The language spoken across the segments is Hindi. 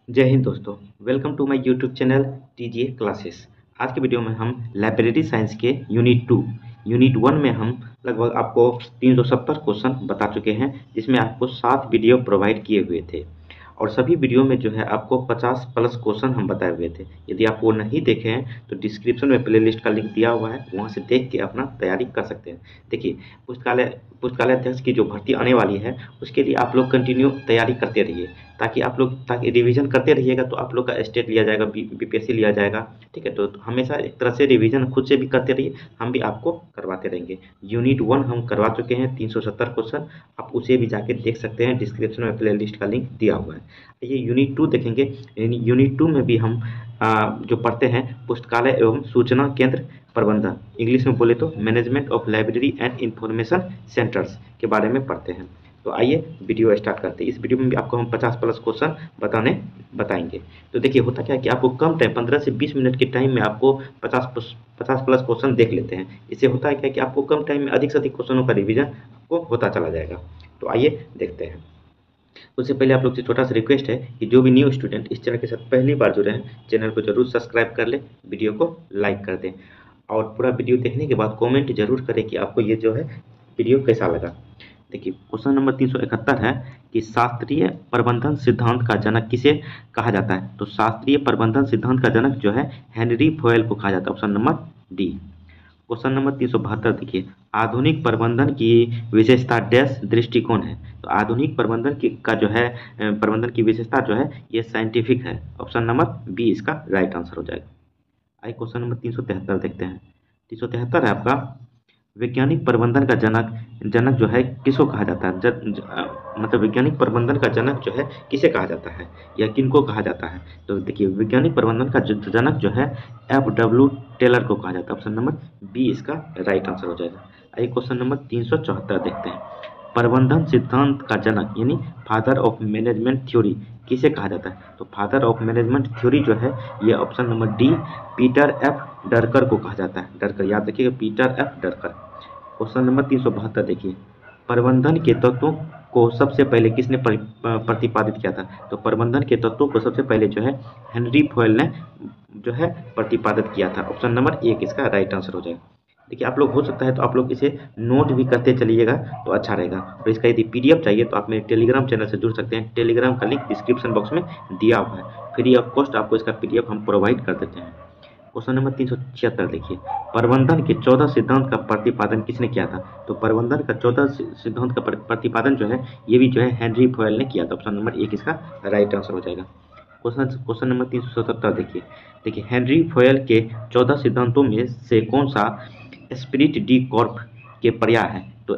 जय हिंद दोस्तों। Welcome to my YouTube channel TGA classes. आज के वीडियो में हम लाइब्रेरी साइंस के यूनिट 1 में हम लगभग आपको 370 क्वेश्चन बता चुके हैं, जिसमें आपको 7 वीडियो प्रोवाइड किए हुए थे और सभी वीडियो में जो है आपको 50 प्लस क्वेश्चन हम बताए हुए थे। यदि आप वो नहीं देखे हैं तो डिस्क्रिप्शन में प्लेलिस्ट का लिंक दिया हुआ है, वहाँ से देख के अपना तैयारी कर सकते हैं। देखिए, पुस्तकालय अध्यक्ष की जो भर्ती आने वाली है उसके लिए आप लोग कंटिन्यू तैयारी करते रहिए, ताकि रिवीजन करते रहिएगा तो आप लोग का स्टेट लिया जाएगा, बीपीएससी लिया जाएगा। ठीक है, तो हमेशा एक तरह से रिवीजन खुद से भी करते रहिए, हम भी आपको करवाते रहेंगे। यूनिट 1 हम करवा चुके हैं 370 क्वेश्चन, आप उसे भी जाके देख सकते हैं, डिस्क्रिप्शन में प्ले लिस्ट का लिंक दिया हुआ है। ये यूनिट 2 देखेंगे। यूनिट 2 में भी हम जो पढ़ते हैं पुस्तकालय एवं सूचना केंद्र प्रबंधन, इंग्लिश में बोले तो management of library and information centres के बारे में पढ़ते हैं। तो आइए वीडियो स्टार्ट करते हैं। इस वीडियो में भी आपको हम 50 प्लस क्वेश्चन बताएंगे। तो देखिए, होता क्या है कि आपको कम टाइम 15 से 20 मिनट के टाइम में आपको 50 प्लस क्वेश्चन देख लेते हैं। इससे होता है क्या कि आपको कम टाइम में अधिक से अधिक क्वेश्चनों का रिवीजन आपको होता चला जाएगा। तो आइए देखते हैं। उससे पहले आप लोग से छोटा सा रिक्वेस्ट है कि जो भी न्यू स्टूडेंट इस चैनल के साथ पहली बार जुड़े हैं, चैनल को जरूर सब्सक्राइब कर ले, वीडियो को लाइक कर दें और पूरा वीडियो देखने के बाद कमेंट जरूर करें कि आपको ये जो है वीडियो कैसा लगा। देखिए, क्वेश्चन नंबर 371 है कि शास्त्रीय प्रबंधन सिद्धांत का जनक किसे कहा जाता है। तो शास्त्रीय प्रबंधन सिद्धांत का जनक जो है हेनरी फोयल को कहा जाता है, option number D. Question number 372 देखिए, आधुनिक प्रबंधन की विशेषता डैश दृष्टिकोण है। तो आधुनिक प्रबंधन की का जो है प्रबंधन की विशेषता जो है ये साइंटिफिक है, ऑप्शन नंबर बी इसका राइट आंसर हो जाएगा। आइए क्वेश्चन नंबर 373 देखते हैं। 373 है आपका, वैज्ञानिक प्रबंधन का जनक जो है किसको कहा जाता है। मतलब वैज्ञानिक प्रबंधन का जनक जो है किसे कहा जाता है या किनको कहा जाता है। तो देखिए, वैज्ञानिक प्रबंधन का जनक जो है FW टेलर को कहा जाता है, ऑप्शन नंबर बी इसका राइट आंसर हो जाएगा। आइए क्वेश्चन नंबर 374 देखते हैं। प्रबंधन सिद्धांत का जनक यानी फादर ऑफ मैनेजमेंट थ्योरी किसे कहा जाता है। तो फादर ऑफ मैनेजमेंट थ्योरी जो है ये option number D Peter F डरकर को कहा जाता है। डरकर, याद रखिएगा, पीटर F डरकर। क्वेश्चन नंबर 372 देखिए, प्रबंधन के तत्वों को सबसे पहले किसने प्रतिपादित किया था। तो प्रबंधन के तत्वों को सबसे पहले जो है हेनरी फोयल ने जो है प्रतिपादित किया था, ऑप्शन नंबर एक इसका राइट आंसर हो जाएगा। देखिए, आप लोग हो सकता है तो आप लोग इसे नोट भी करते चलिएगा तो अच्छा रहेगा। और इसका यदि पीडीएफ चाहिए तो आप मेरे टेलीग्राम चैनल से जुड़ सकते हैं, टेलीग्राम का लिंक डिस्क्रिप्शन बॉक्स में दिया हुआ है। फ्री ऑफ कॉस्ट आपको इसका पीडीएफ हम प्रोवाइड कर देते हैं। क्वेश्चन नंबर 376 देखिए, प्रबंधन के 14 सिद्धांत का प्रतिपादन किसने किया था। तो प्रबंधन का 14 सिद्धांत का प्रतिपादन जो है ये भी जो है हेनरी फोयल ने किया था, ऑप्शन नंबर एक इसका राइट आंसर हो जाएगा। क्वेश्चन नंबर 377 देखिए, हेनरी फोयल के 14 सिद्धांतों में से कौन सा स्पिरिट डी कॉर्प के पर्याय है। तो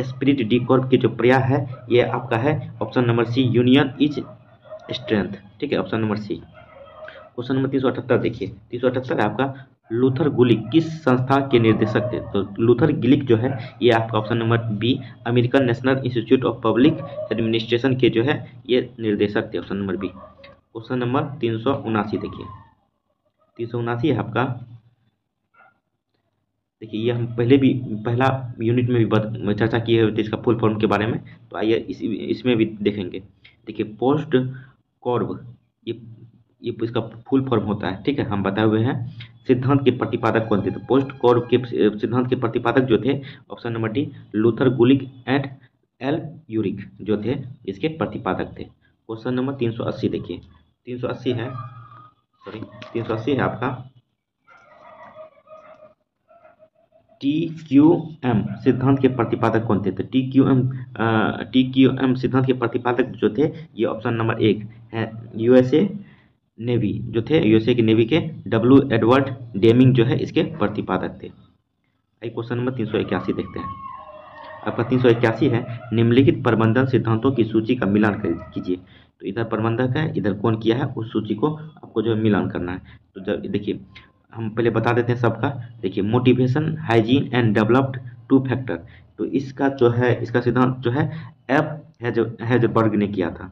स्पिरिट डी कॉर्प के जो पर्याय है ये आपका है option number C, union is strength. ठीक है, option number C. Question number 378 देखिए, 378 है आपका, लूथर गुलिक किस संस्था के निर्देशक थे। तो लूथर गिलिक जो है ये आपका option number B American national institute of public administration के जो है ये निर्देशक थे, option number B. Question number 379 देखिए, 379 है आपका। देखिए, ये हम पहला यूनिट में भी चर्चा किए हुए थे इसका फुल फॉर्म के बारे में, तो आइए इसमें भी देखेंगे। देखिए, पोस्ट कॉर्ब ये ये इसका फुल फॉर्म होता है। ठीक है, हम बताए हुए हैं। सिद्धांत के प्रतिपादक कौन थे। तो पोस्ट कॉर्ब के सिद्धांत के प्रतिपादक जो थे, option number D Luther Gulik and L uric जो थे इसके प्रतिपादक थे। क्वेश्चन नंबर 380 देखिए, 380 है, सॉरी 380 है आपका, TQM सिद्धांत के प्रतिपादक कौन थे। तो TQM सिद्धांत के प्रतिपादक जो थे ये ऑप्शन नंबर एक है, यूएसए नेवी जो थे, यूएसए की नेवी के W एडवर्ड डेमिंग जो है इसके प्रतिपादक थे। क्वेश्चन नंबर 381 देखते हैं। आपका 381 है, निम्नलिखित प्रबंधन सिद्धांतों की सूची का मिलान कीजिए। तो इधर प्रबंधक है, इधर कौन किया है, उस सूची को आपको जो है मिलान करना है। तो जब देखिए, हम पहले बता देते हैं सबका। देखिए, motivation hygiene and developed two factor, तो इसका जो है इसका सिद्धांत जो है एफ हेजबर्ग ने किया था।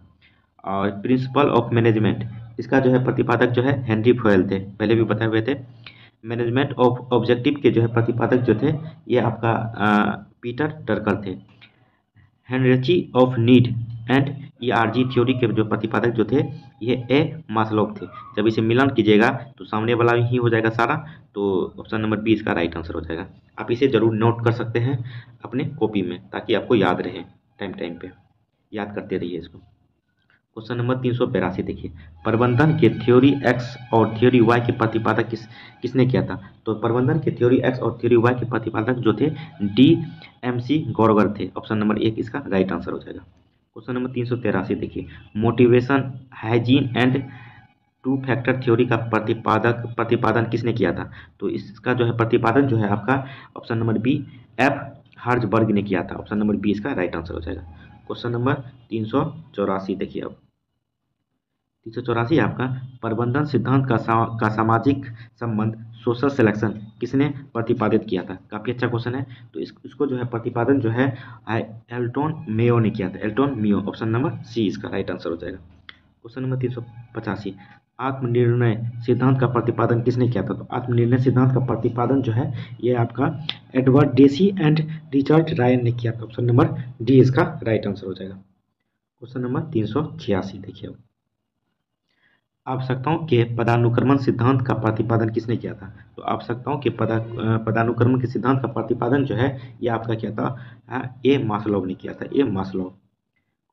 और प्रिंसिपल ऑफ मैनेजमेंट इसका जो है प्रतिपादक जो है हेनरी फोयल थे, पहले भी बताए हुए थे। मैनेजमेंट ऑफ ऑब्जेक्टिव के जो है प्रतिपादक जो थे ये आपका पीटर टर्कर थे। Hierarchy of need and ERG theory के जो प्रतिपादक जो थे ये ए मास्लोव थे। जब इसे मिलान कीजिएगा तो सामने वाला ही हो जाएगा सारा, तो ऑप्शन नंबर बी इसका राइट आंसर हो जाएगा। आप इसे जरूर नोट कर सकते हैं अपने कॉपी में, ताकि आपको याद रहे, टाइम टाइम पे याद करते रहिए इसको। क्वेश्चन नंबर 382 देखिए, प्रबंधन के थ्योरी एक्स और थ्योरी वाई के प्रतिपादक किसने किया था? तो प्रबंधन के थ्योरी एक्स और थ्योरी वाई के प्रतिपादक जो थे DMC गौरगर थे। ऑप्शन नंबर एक इसका राइट आंसर हो जाएगा। क्वेश्चन नंबर 383 देखिए, motivation, hygiene and two factor theory का प्रतिपादन किसने किया था? तो इसका जो है प्रतिपादन जो है आपका option number B F Herzberg ने किया था। ऑप्शन नंबर बी इसका राइट आंसर हो जाएगा। क्वेश्चन नंबर 384 देखिए, अब 384 आपका प्रबंधन सिद्धांत का सामाजिक संबंध, सोशल सिलेक्शन किसने प्रतिपादित किया था? काफी अच्छा क्वेश्चन है। तो इसको जो है प्रतिपादन जो है एल्टोन मेयो ने किया था। एल्टोन मेयो, ऑप्शन नंबर सी इसका राइट आंसर हो जाएगा। क्वेश्चन नंबर 385, आत्मनिर्णय सिद्धांत का प्रतिपादन किसने किया था? तो आत्मनिर्णय सिद्धांत का प्रतिपादन जो है ये आपका Edward Deci and Richard Ryan ने किया था। ऑप्शन नंबर डी इसका राइट आंसर हो जाएगा। क्वेश्चन नंबर 386 देखिए, आवश्यकताओं के पदानुक्रमण सिद्धांत का प्रतिपादन किसने किया था? तो आवश्यकताओं के पदानुक्रमण के सिद्धांत का प्रतिपादन जो है ये आपका किया था ए मास्लोव ने किया था। ए मास्लोव,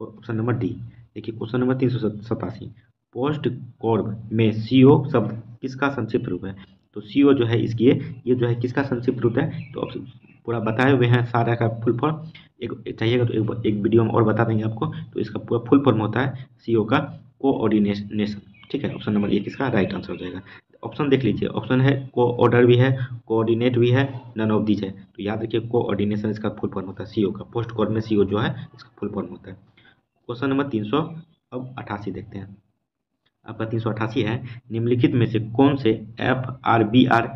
ऑप्शन नंबर डी। देखिए क्वेश्चन नंबर 387, पोस्ट कॉर्ब में सीओ शब्द किसका संक्षिप्त रूप है? तो सीओ जो है इसकी ये जो है किसका संक्षिप्त रूप है? तो ऑप्शन पूरा बताए हुए हैं सारा का फुल फॉर्म, एक चाहिएगा तो एक वीडियो में और बता देंगे आपको। तो इसका पूरा फुल फॉर्म होता है सीओ का कोऑर्डिनेशन, ठीक है। ऑप्शन नंबर एक इसका राइट आंसर हो जाएगा। ऑप्शन देख लीजिए, ऑप्शन है कोऑर्डर भी है, कोऑर्डिनेट भी है, नन ऑफ दीज है। तो याद रखिए कोऑर्डिनेशन इसका फुल फॉर्म होता है सीओ का। पोस्ट कॉर्ब में सीओ जो है इसका फुल फॉर्म होता है। क्वेश्चन नंबर 388 देखते हैं, आपका 388 है, निम्नलिखित में से कौन से FRBR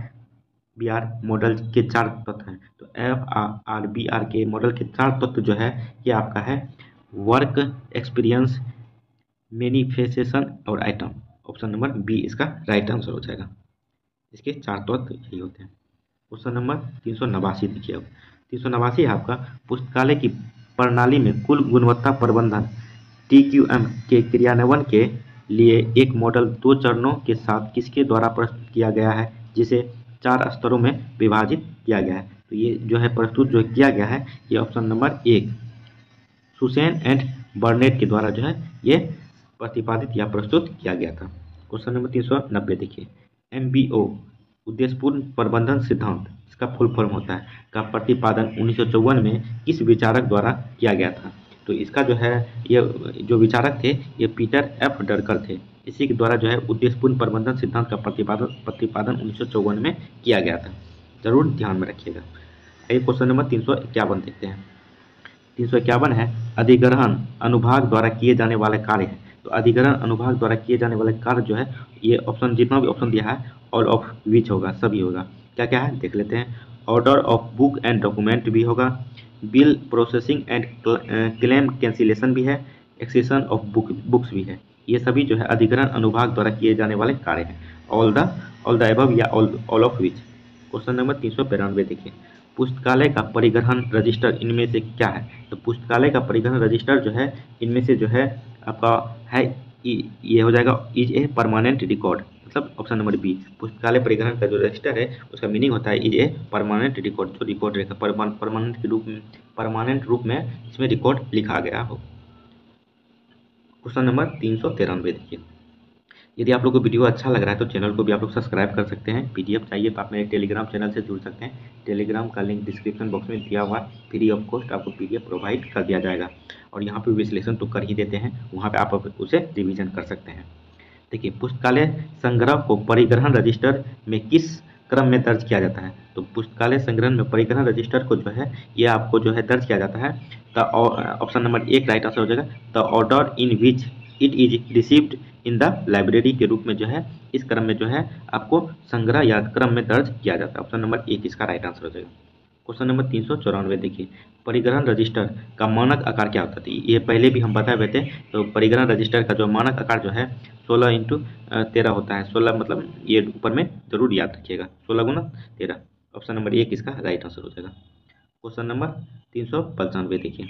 मॉडल के 4 तत्व हैं? तो FRBR के मॉडल के 4 तत्व जो है ये आपका है वर्क, एक्सपीरियंस, मैनिफेस्टेशन और आइटम। ऑप्शन नंबर बी इसका राइट आंसर हो जाएगा। इसके 4 तत्व यही होते हैं। क्वेश्चन नंबर 389 देखिए, अब 389 है आपका, पुस्तकालय की प्रणाली में कुल गुणवत्ता प्रबंधन TQM के क्रियान्वयन के लिए एक मॉडल 2 चरणों के साथ किसके द्वारा प्रस्तुत किया गया है, जिसे 4 स्तरों में विभाजित किया गया है? तो ये जो है प्रस्तुत जो किया गया है ये ऑप्शन नंबर एक सुसैन एंड बर्नेट के द्वारा जो है ये प्रतिपादित या प्रस्तुत किया गया था। क्वेश्चन नंबर 390 देखिए, MBO उद्देश्यपूर्ण प्रबंधन सिद्धांत, इसका फुल फॉर्म होता है, का प्रतिपादन 1954 में किस विचारक द्वारा किया गया था? तो इसका जो है ये जो विचारक थे ये पीटर F डरकर थे। इसी के द्वारा जो है उद्देश्यपूर्ण प्रबंधन सिद्धांत का प्रतिपादन 1954 में किया गया था। जरूर ध्यान में रखिएगा। आइए क्वेश्चन नंबर 351 देखते हैं। 351 है, अधिग्रहण अनुभाग द्वारा किए जाने वाले कार्य है। तो अधिग्रहण अनुभाग द्वारा किए जाने वाले कार्य जो है ये ऑप्शन जितना भी ऑप्शन दिया है ऑल ऑफ विच होगा, सभी होगा। क्या क्या है देख लेते हैं। Order of book and document भी होगा, bill processing and claim cancellation भी है, एक्सेशन ऑफ बुक्स भी है। ये सभी जो है अधिग्रहण अनुभाग द्वारा किए जाने वाले कार्य हैं। ऑल द अबव या all of which. Question number 392 देखिए, पुस्तकालय का परिग्रहण रजिस्टर इनमें से क्या है? तो पुस्तकालय का परिग्रहण रजिस्टर जो है इनमें से जो है आपका है ये हो जाएगा इज ए परमानेंट रिकॉर्ड। मतलब ऑप्शन नंबर बी, पुस्तकालय परिग्रहण का जो रजिस्टर है उसका मीनिंग होता है इज ए परमानेंट रिकॉर्ड, जो रिकॉर्ड रहेगा परमानेंट रूप में इसमें रिकॉर्ड लिखा गया हो। क्वेश्चन नंबर 393 देखिए, यदि आप लोग को वीडियो अच्छा लग रहा है तो चैनल को भी आप लोग सब्सक्राइब कर सकते हैं। PDF चाहिए तो आप मेरे टेलीग्राम चैनल से जुड़ सकते हैं। टेलीग्राम का लिंक डिस्क्रिप्शन बॉक्स में दिया हुआ है। फ्री ऑफ कॉस्ट आपको PDF प्रोवाइड कर दिया जाएगा और यहाँ पे विश्लेषण तो कर ही देते हैं, वहाँ पे आप उसे रिवीजन कर सकते हैं। देखिए, पुस्तकालय संग्रह को परिग्रहण रजिस्टर में किस क्रम में दर्ज किया जाता है? तो पुस्तकालय संग्रह में परिग्रहण रजिस्टर को जो है ये आपको जो है दर्ज किया जाता है। द ऑप्शन नंबर एक राइट आंसर हो जाएगा, the order in which it is received in the library के रूप में जो है इस क्रम में जो है आपको संग्रह या क्रम में दर्ज किया जाता है। ऑप्शन नंबर एक इसका राइट आंसर हो जाएगा। क्वेश्चन नंबर 394 देखिए, परिग्रहण रजिस्टर का मानक आकार क्या होता है? ये पहले भी हम बताए हुए थे। तो परिग्रहण रजिस्टर का जो मानक आकार जो है 16x13 होता है। 16 मतलब ये ऊपर में जरूर याद रखिएगा, 16x13। ऑप्शन नंबर एक इसका राइट आंसर हो जाएगा। क्वेश्चन नंबर 395 देखिए,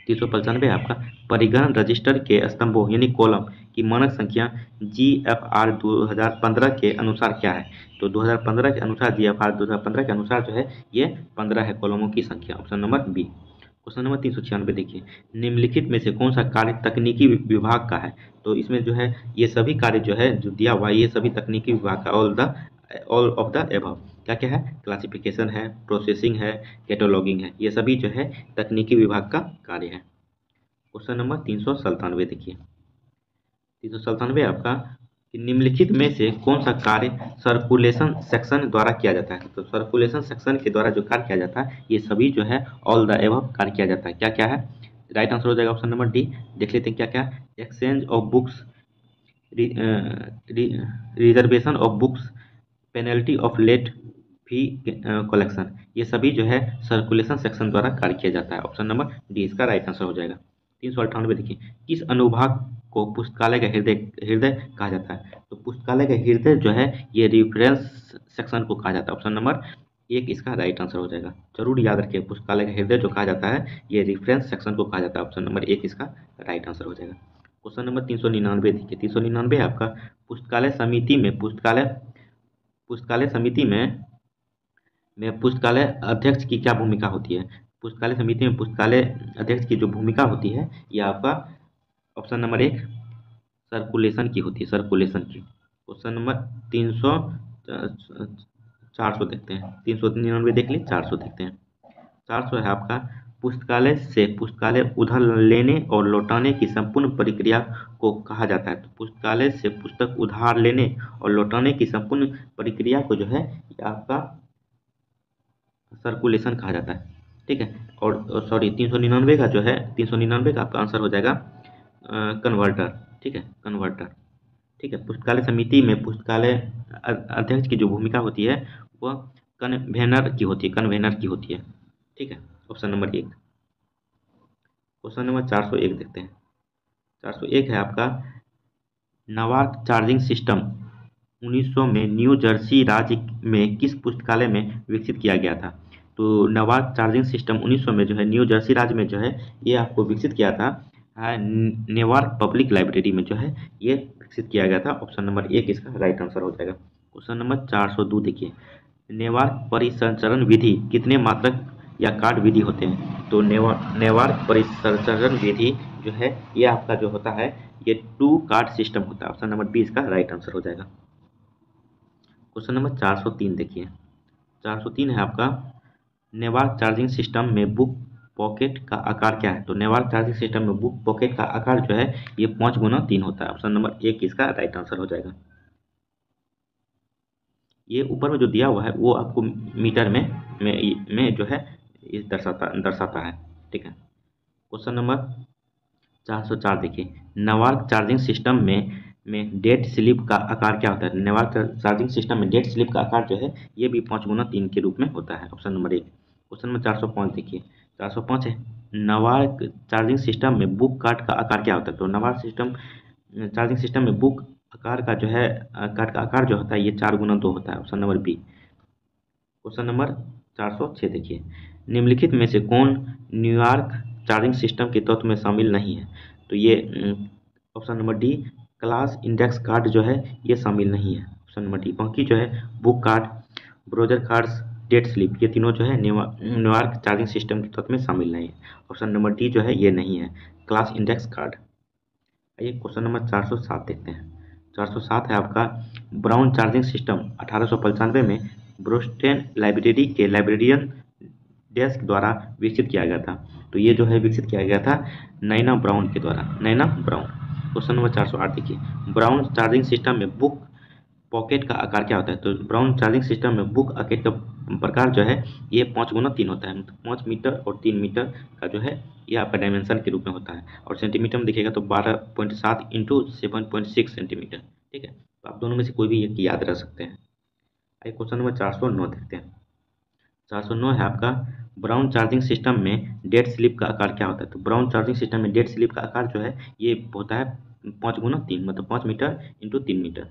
395 आपका परिवहन रजिस्टर के स्तंभों यानी कॉलम की मानक संख्या GFR 2015 के अनुसार क्या है। तो 2015 के अनुसार GFR 2015 के अनुसार जो है ये 15 है कॉलमों की संख्या, option number B. Question number 396 देखिए, निम्नलिखित में से कौन सा कार्य तकनीकी विभाग का है। तो इसमें जो है ये सभी कार्य जो है जो दिया हुआ है ये सभी तकनीकी विभाग का, ऑल ऑफ द एबव। क्या क्या है, क्लासिफिकेशन है, प्रोसेसिंग है, कैटलॉगिंग है, ये सभी जो है तकनीकी विभाग का कार्य है। क्वेश्चन नंबर 397 देखिए, 397 आपका कि निम्नलिखित में से कौन सा कार्य सर्कुलेशन सेक्शन द्वारा किया जाता है। तो सर्कुलेशन सेक्शन के द्वारा जो कार्य किया जाता है ये सभी जो है ऑल द एबव कार्य किया जाता है। क्या क्या है, राइट आंसर हो जाएगा ऑप्शन नंबर डी। देख लेते हैं क्या क्या, exchange of books, reservation of books, penalty of late fee collection, ये सभी जो है सर्कुलेशन सेक्शन द्वारा कार्य किया जाता है। ऑप्शन नंबर डी इसका राइट आंसर हो जाएगा। 398 देखिए, किस अनुभाग को पुस्तकालय का हृदय हृदय कहा जाता है। तो पुस्तकालय का हृदय जो है ये रेफरेंस सेक्शन को कहा जाता है। ऑप्शन नंबर एक इसका राइट आंसर हो जाएगा। जरूर याद रखिए, पुस्तकालय का हृदय जो कहा जाता है ये रेफरेंस सेक्शन को कहा जाता है। ऑप्शन नंबर एक इसका राइट आंसर हो जाएगा। क्वेश्चन नंबर 399 देखिए, 399 आपका पुस्तकालय समिति में पुस्तकालय समिति में पुस्तकालय अध्यक्ष की क्या भूमिका होती है। पुस्तकालय समिति में पुस्तकालय अध्यक्ष की जो भूमिका होती है ये आपका ऑप्शन नंबर एक सर्कुलेशन की होती है, सर्कुलेशन की। क्वेश्चन नंबर 400 देखते हैं, 399 देख ली, 400 देखते हैं। 400 है आपका पुस्तकालय से पुस्तकालय उधार लेने और लौटाने की संपूर्ण प्रक्रिया को कहा जाता है। तो पुस्तकालय से पुस्तक उधार लेने और लौटाने की संपूर्ण प्रक्रिया को जो है ये आपका सर्कुलेशन कहा जाता है। ठीक है, और सॉरी 399 का जो है 399 का आपका आंसर हो जाएगा कन्वर्टर। ठीक है, कन्वर्टर। ठीक है, पुस्तकालय समिति में पुस्तकालय अध्यक्ष की जो भूमिका होती है वह कन्वेनर की होती है, कन्वेनर की होती है। ठीक है, ऑप्शन नंबर एक। क्वेश्चन नंबर 401 देखते हैं। 401 है आपका नवार्क चार्जिंग सिस्टम 1900 में न्यू जर्सी राज्य में किस पुस्तकालय में विकसित किया गया था। तो नवार्क चार्जिंग सिस्टम 1900 में जो है न्यू जर्सी राज्य में जो है ये आपको विकसित किया था नेवार्क पब्लिक लाइब्रेरी में जो है ये विकसित किया गया था। ऑप्शन नंबर एक इसका राइट आंसर हो जाएगा। क्वेश्चन नंबर 402 देखिए, नेवार्क परिसंचरण विधि कितने मात्रक या कार्ड विधि होते हैं। तो नेवार्क परिसंचरण विधि जो है ये आपका जो होता है ये 2 कार्ड सिस्टम होता है। ऑप्शन नंबर बी इसका राइट आंसर हो जाएगा। क्वेश्चन नंबर 403 देखिए, 403 है आपका नेवार्क चार्जिंग सिस्टम में बुक पॉकेट का आकार क्या है। तो नेवार्क चार्जिंग सिस्टम में बुक पॉकेट का आकार जो है ये 5x3 होता है। ऑप्शन नंबर एक इसका राइट आंसर हो जाएगा। ये ऊपर में जो दिया हुआ है वो आपको मीटर में जो है ये दर्शाता है। ठीक है, क्वेश्चन नंबर 404 देखिए, नवार्क चार्जिंग सिस्टम में डेट स्लिप का आकार क्या होता है। नवार्क चार्जिंग सिस्टम में डेट स्लिप का आकार जो है ये भी 5x3 के रूप में होता है। ऑप्शन नंबर एक। क्वेश्चन नंबर 405 देखिए, 405 है नवार्क चार्जिंग सिस्टम में बुक कार्ड का आकार क्या होता है। तो नवार्क चार्जिंग सिस्टम में बुक आकार का जो है कार्ड का आकार जो होता है ये 4x2 होता है। Option number B. Question number 406 देखिए, निम्नलिखित में से कौन न्यूयॉर्क चार्जिंग सिस्टम के तत्व में शामिल नहीं है। तो ये option number D class index card जो है ये शामिल नहीं है। Option number D. बाकी जो है book card, browser cards, date slip ये तीनों जो है न्यूयॉर्क चार्जिंग सिस्टम के तत्व में शामिल नहीं है। ऑप्शन नंबर डी जो है ये नहीं है क्लास इंडेक्स कार्ड। आइए क्वेश्चन नंबर 407 देखते हैं। 407 है आपका ब्राउन चार्जिंग सिस्टम 1895 में ब्रोस्टेन लाइब्रेरी के लाइब्रेरियन डेस्क द्वारा विकसित किया गया था। तो ये जो है विकसित किया गया था नैना ब्राउन के द्वारा, नैना ब्राउन। क्वेश्चन नंबर 408 देखिए, ब्राउन चार्जिंग सिस्टम में बुक पॉकेट का आकार क्या होता है। तो ब्राउन चार्जिंग सिस्टम में बुक पॉकेट का प्रकार जो है ये 5x3 होता है। 5 मीटर और 3 मीटर का जो है ये आपका डायमेंशन के रूप में होता है। और सेंटीमीटर में देखिएगा तो 12.7 इंटू 7.6 सेंटीमीटर। ठीक है, तो आप दोनों में से कोई भी एक याद रख सकते हैं। आइए क्वेश्चन नंबर 409 देखते हैं। 409 है आपका ब्राउन चार्जिंग सिस्टम में डेट स्लिप का आकार क्या होता है। तो ब्राउन चार्जिंग सिस्टम में डेट स्लिप का आकार जो है ये होता है 5x3 मतलब 5 metre into 3 metre.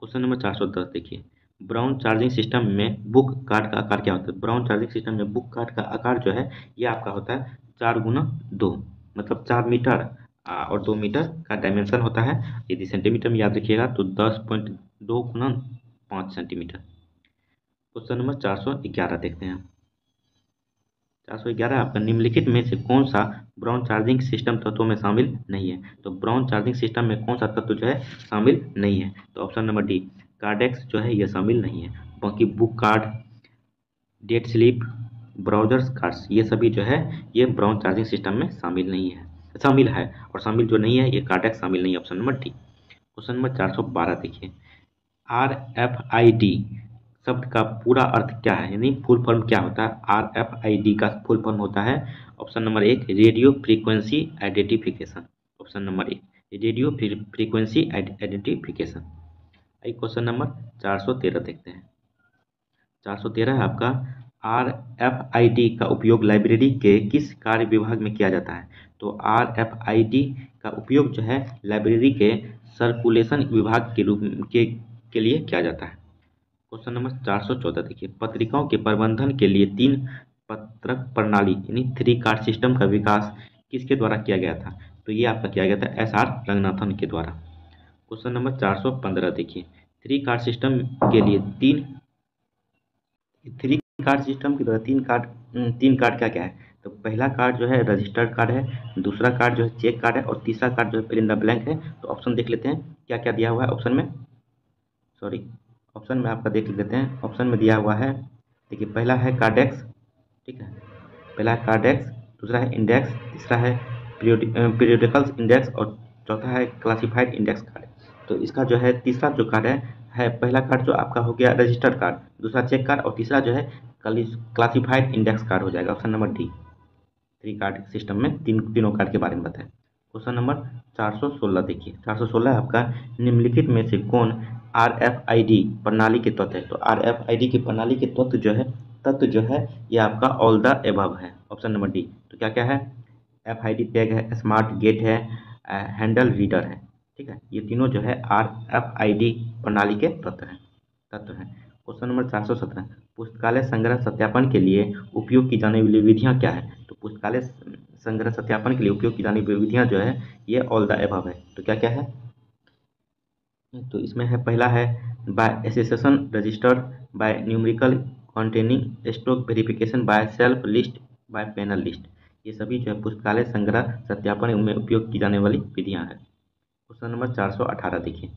Question number 410 देखिए, ब्राउन चार्जिंग सिस्टम में बुक कार्ड का आकार क्या होता है। ब्राउन चार्जिंग सिस्टम में बुक कार्ड का आकार जो है ये आपका होता है 4 × 2 मतलब 4 मीटर और 2 मीटर का डायमेंशन होता है। यदि सेंटीमीटर में याद रखिएगा तो 10.2 × 5 सेंटीमीटर। क्वेश्चन नंबर 411 देखते हैं। 411 आपका निम्नलिखित में से कौन सा ब्राउन चार्जिंग सिस्टम तत्वों में शामिल नहीं है। तो ब्राउन चार्जिंग सिस्टम में कौन सा तत्व जो है शामिल नहीं है। तो ऑप्शन नंबर डी कार्डेक्स जो है ये शामिल नहीं है। बाकी book card, date slip, browsers cards ये सभी जो है ये ब्राउन चार्जिंग सिस्टम में शामिल नहीं है, शामिल है। और शामिल जो नहीं है ये कार्डेक्स शामिल नहीं है। Option number D. Question number 412 देखिए। RFID शब्द का पूरा अर्थ क्या है, यानी फुल फॉर्म क्या होता है। RFID का फुल फॉर्म होता है option number 1 radio frequency identification. Option number 1 radio frequency identification. Question number 413 देखते हैं। 413 है आपका RFID का उपयोग लाइब्रेरी के किस कार्य विभाग में किया जाता है। तो RFID का उपयोग जो है लाइब्रेरी के सर्कुलेशन विभाग के रूप के लिए किया जाता है। क्वेश्चन नंबर 414 देखिए। पत्रिकाओं के प्रबंधन के लिए 3 पत्रक प्रणाली यानी 3 कार्ड सिस्टम का विकास किसके द्वारा किया गया था। तो ये आपका किया गया था SR रंगनाथन के द्वारा। क्वेश्चन नंबर 415 देखिए। 3 कार्ड सिस्टम के लिए 3 कार्ड सिस्टम की तरह 3 कार्ड क्या क्या है। तो पहला कार्ड जो है रजिस्टर्ड कार्ड है, दूसरा कार्ड जो है चेक कार्ड है और तीसरा कार्ड जो है फिल इन द ब्लैंक है। तो ऑप्शन देख लेते हैं क्या क्या दिया हुआ है ऑप्शन में। सॉरी, ऑप्शन में आपका देख लेते हैं। ऑप्शन में दिया हुआ है, देखिए पहला है कार्डेक्स, ठीक है, पहला है कार्डेक्स, दूसरा है इंडेक्स, तीसरा है पीरियोडिकल इंडेक्स और चौथा है क्लासिफाइड इंडेक्स कार्ड। तो इसका जो है तीसरा जो कार्ड है पहला कार्ड जो आपका हो गया रजिस्टर्ड कार्ड, दूसरा चेक कार्ड और तीसरा जो है क्लासिफाइड इंडेक्स कार्ड हो जाएगा। Option number D. 3 card system में तीनों कार्ड के बारे में बताएं। क्वेश्चन नंबर 416 देखिए। 416 आपका निम्नलिखित में से कौन RFID प्रणाली के तत्व है। तो RFID की प्रणाली के तत्व जो है ये आपका ऑल द एबव है। Option number D. तो क्या क्या है, FID टैग है, स्मार्ट गेट है, हैंडल रीडर है, ठीक है, ये तीनों जो है RFID प्रणाली के तत्व हैं। क्वेश्चन नंबर 417 पुस्तकालय संग्रह सत्यापन के लिए उपयोग की जाने वाली विधियां क्या है। तो पुस्तकालय संग्रह सत्यापन के लिए उपयोग की जाने वाली विधियां जो है ये ऑल द एबव है। तो क्या क्या है, तो इसमें है पहला है by association register, by numerical containing stock verification, by self list, by panel list. ये सभी जो है पुस्तकालय संग्रह सत्यापन में उपयोग की जाने वाली विधियां हैं। क्वेश्चन नंबर 418 देखिए।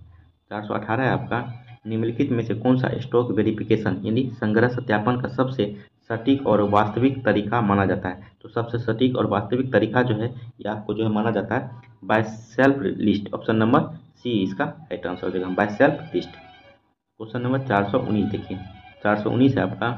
418 है आपका निम्नलिखित में से कौन सा स्टॉक वेरिफिकेशन यानी संग्रह सत्यापन का सबसे सटीक और वास्तविक तरीका माना जाता है। तो सबसे सटीक और वास्तविक तरीका जो है ये आपको जो है माना जाता है by self list. Option number C इसका राइट आंसर हो जाएगा, by self list. Question number 419 देखिए। 419 है आपका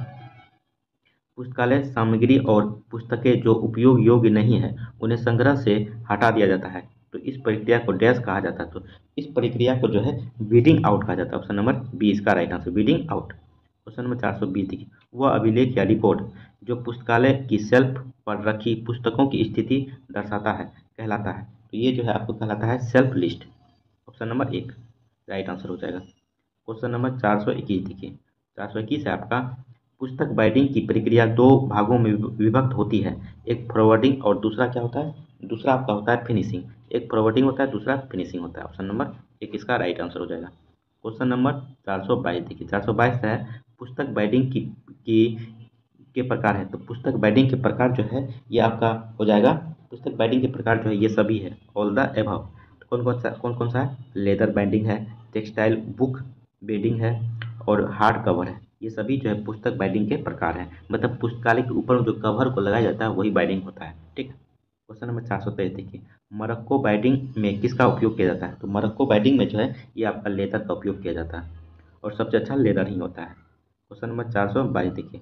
पुस्तकालय सामग्री और पुस्तकें जो उपयोग योग्य नहीं है उन्हें संग्रह से हटा दिया जाता है। तो इस प्रक्रिया को डैश कहा जाता है। तो इस प्रक्रिया को जो है वीडिंग आउट कहा जाता है। ऑप्शन नंबर बी इसका right answer, weeding out. Question number 420 देखिए। वह अभिलेख या रिकॉर्ड जो पुस्तकालय की शेल्फ पर रखी पुस्तकों की स्थिति दर्शाता है कहलाता है। तो ये जो है आपको कहलाता है self list. Option number 1 right answer हो जाएगा। क्वेश्चन नंबर 421 देखिए। 421 है आपका पुस्तक बाइंडिंग की प्रक्रिया 2 भागों में विभक्त होती है, एक फॉरवर्डिंग और दूसरा क्या होता है, दूसरा आपका होता है फिनिशिंग। एक फॉरवर्डिंग होता है, दूसरा फिनिशिंग होता है। ऑप्शन नंबर 1 इसका राइट आंसर हो जाएगा। क्वेश्चन नंबर 422 देखिए। 422 है पुस्तक बाइंडिंग के प्रकार है। तो पुस्तक बाइंडिंग के प्रकार जो है ये आपका हो जाएगा, पुस्तक बाइंडिंग के प्रकार जो है ये सभी है ऑल द एबव। कौन कौन सा है, लेदर बाइंडिंग है, टेक्सटाइल बुक बेडिंग है और हार्ड कवर है। ये सभी जो है पुस्तक बाइंडिंग के प्रकार हैं। मतलब पुस्तकालय के ऊपर जो कवर को लगाया जाता है वही बाइंडिंग होता है, ठीक। क्वेश्चन नंबर 423 देखिए। मोरक्को बाइंडिंग में किसका उपयोग किया जाता है। तो मोरक्को बाइंडिंग में जो है ये आपका लेदर का उपयोग किया जाता है और सबसे अच्छा लेदर ही होता है। क्वेश्चन नंबर 422 देखिए।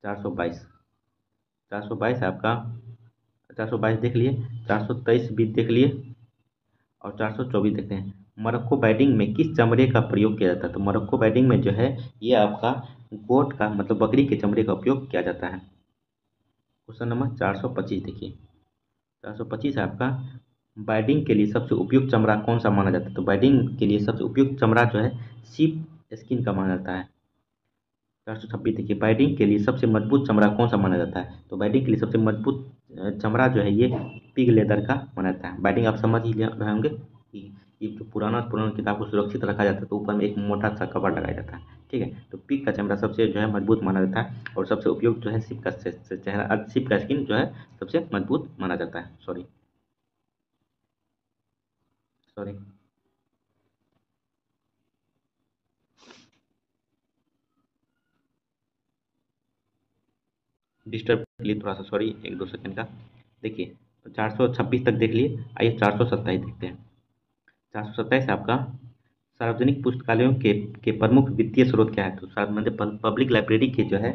422 422 है आपका, 422 देख लिए, 423 भी देख लिए और 424 देखते हैं। मोरक्को बाइंडिंग में किस चमड़े का प्रयोग किया जाता है। तो मोरक्को बाइंडिंग में जो है ये आपका गोट का मतलब बकरी के चमड़े का उपयोग किया जाता है। क्वेश्चन नंबर 425 देखिए। 425 है आपका बाइंडिंग के लिए सबसे उपयुक्त चमड़ा कौन सा माना जाता है। तो बाइंडिंग के लिए सबसे उपयुक्त चमड़ा जो है सीप स्किन का माना जाता है। 426 देखिए। बाइंडिंग के लिए सबसे मजबूत चमड़ा कौन सा माना जाता है। तो बाइंडिंग के लिए सबसे मजबूत चमड़ा जो है ये पिग लेदर का बना रहता है। बाइंडिंग आप समझ ही रहे होंगे कि ये जो पुराना पुराना किताब को सुरक्षित रखा जाता है तो ऊपर में एक मोटा सा कवर लगाया जाता है। ठीक है, तो पिग का चमड़ा सबसे जो है मजबूत माना जाता है और सबसे उपयुक्त जो है शिप का चेहरा, शिप का स्किन जो है सबसे मजबूत माना जाता है। सॉरी सॉरी डिस्टर्ब के लिए थोड़ा सा सॉरी, 1-2 सेकंड का। देखिए, 426 तक देख लिए, आइए 427 देखते हैं। 427 आपका सार्वजनिक पुस्तकालयों के प्रमुख वित्तीय स्रोत क्या है? तो मतलब पब्लिक लाइब्रेरी के जो है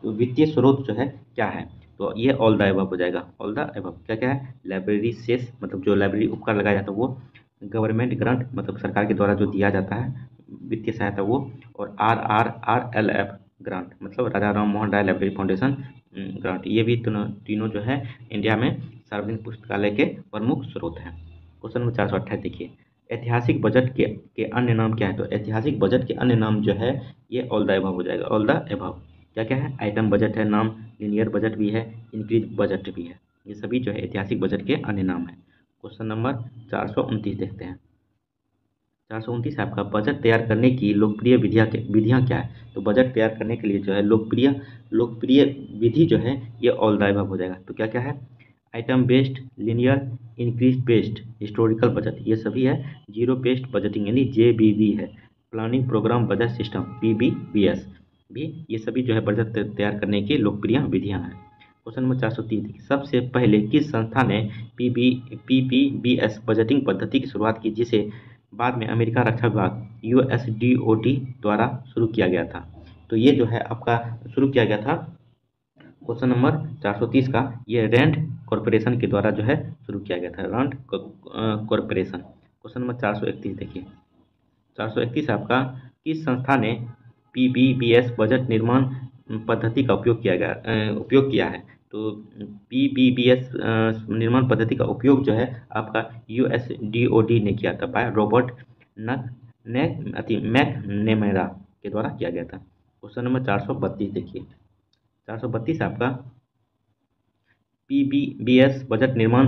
वित्तीय स्रोत जो है क्या है? तो ये ऑल द एबव हो जाएगा। ऑल द एबव क्या क्या है? लाइब्रेरी सेस मतलब जो लाइब्रेरी उपकर लगाया जाता है वो, गवर्नमेंट ग्रांट मतलब सरकार के द्वारा जो दिया जाता है वित्तीय सहायता वो, और RRRLF ग्रांट मतलब राजा Ram Mohan Roy library foundation grant. ये भी तीनों जो है इंडिया में सार्वजनिक पुस्तकालय के प्रमुख स्रोत हैं। क्वेश्चन नंबर 428 देखिए, ऐतिहासिक बजट के अन्य नाम क्या है? तो ऐतिहासिक बजट के अन्य नाम जो है ये ऑल द एबव हो जाएगा। ऑल द एबव क्या क्या है? आइटम बजट है नाम, लिनियर बजट भी है, इंक्रीज बजट भी है। ये सभी जो है ऐतिहासिक बजट के अन्य नाम है। क्वेश्चन नंबर 429 देखते हैं। 429 आपका बजट तैयार करने की लोकप्रिय विधियाँ क्या है? तो बजट तैयार करने के लिए जो है लोकप्रिय लोकप्रिय विधि जो है ये ऑल द एबव हो जाएगा। तो क्या क्या है? Item based, linear, increase based, historical budget ये सभी है। जीरो बेस्ड बजटिंग यानी JBB है। Planning programme budget system PBBS भी, ये सभी जो है बजट तैयार करने की लोकप्रिय विधियाँ हैं। क्वेश्चन नंबर 430, सबसे पहले किस संस्था ने PBBS बजटिंग पद्धति की शुरुआत की, जिसे बाद में अमेरिका रक्षा विभाग USDOD द्वारा शुरू किया गया था? तो ये जो है आपका शुरू किया गया था क्वेश्चन नंबर 430 का, ये रैंड कॉरपोरेशन के द्वारा जो है शुरू किया गया था। Rand corporation. क्वेश्चन नंबर 431 देखिए, 431 आपका किस संस्था ने PBBS बजट निर्माण पद्धति का उपयोग किया है? तो PBBS निर्माण पद्धति का उपयोग जो है आपका USDOD ने किया था, बाय रॉबर्ट नक मैकनेमेरा के द्वारा किया गया था। क्वेश्चन नंबर 432 देखिए, 432 आपका PBBS बजट निर्माण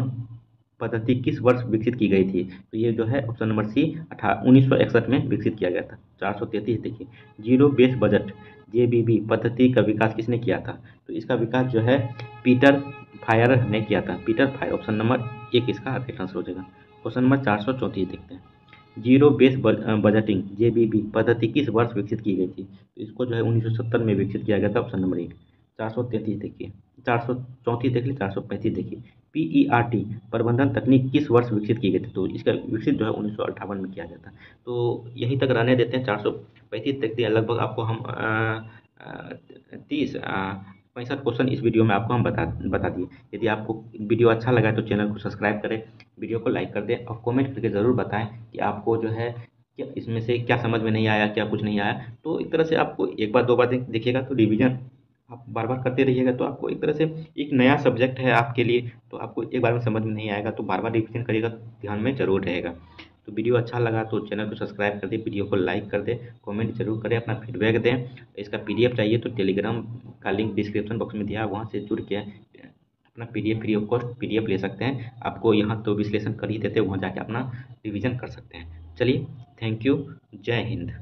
पद्धति किस वर्ष विकसित की गई थी? तो ये जो है ऑप्शन नंबर सी 1961 में विकसित किया गया था। 433 देखिए, जीरो बेस बजट JBB पद्धति का विकास किसने किया था? तो इसका विकास जो है पीटर फायर ने किया था। पीटर फायर, ऑप्शन नंबर 1 इसका राइट आंसर हो जाएगा। क्वेश्चन नंबर 434 देखते हैं, जीरो बेस बजटिंग JBB पद्धति किस वर्ष विकसित की गई थी? तो इसको जो है 1970 में विकसित किया गया था। Option number 1। 433 देखिए, 434 देख लीजिए, 435 देखिए, PERT प्रबंधन तकनीक किस वर्ष विकसित की गई थी? तो इसका विकसित जो है 1958 में किया गया था। तो यहीं तक रहने देते हैं। 435 तक दिया लगभग आपको हम 35 क्वेश्चन इस वीडियो में आपको हम बता दिए। यदि आपको वीडियो अच्छा लगा तो चैनल को सब्सक्राइब करें, वीडियो को लाइक कर दें और कमेंट करके ज़रूर बताएं कि आपको जो है क्या इसमें से क्या समझ में नहीं आया, क्या कुछ नहीं आया। तो एक तरह से आपको एक बार दो बार देखिएगा तो रिवीजन आप बार बार करते रहिएगा तो आपको एक तरह से एक नया सब्जेक्ट है आपके लिए, तो आपको एक बार में समझ में नहीं आएगा तो बार बार रिवीजन करिएगा, ध्यान में जरूर रहेगा। तो वीडियो अच्छा लगा तो चैनल को सब्सक्राइब कर दें, वीडियो को लाइक कर दें, कमेंट जरूर करें, अपना फीडबैक दें। इसका PDF चाहिए तो टेलीग्राम का लिंक डिस्क्रिप्शन बॉक्स में दिया है, वहाँ से जुड़ के अपना PDF free of cost PDF ले सकते हैं। आपको यहाँ तो विश्लेषण कर ही देते हैं, वहाँ जाके अपना रिवीजन कर सकते हैं। चलिए, थैंक यू, जय हिंद।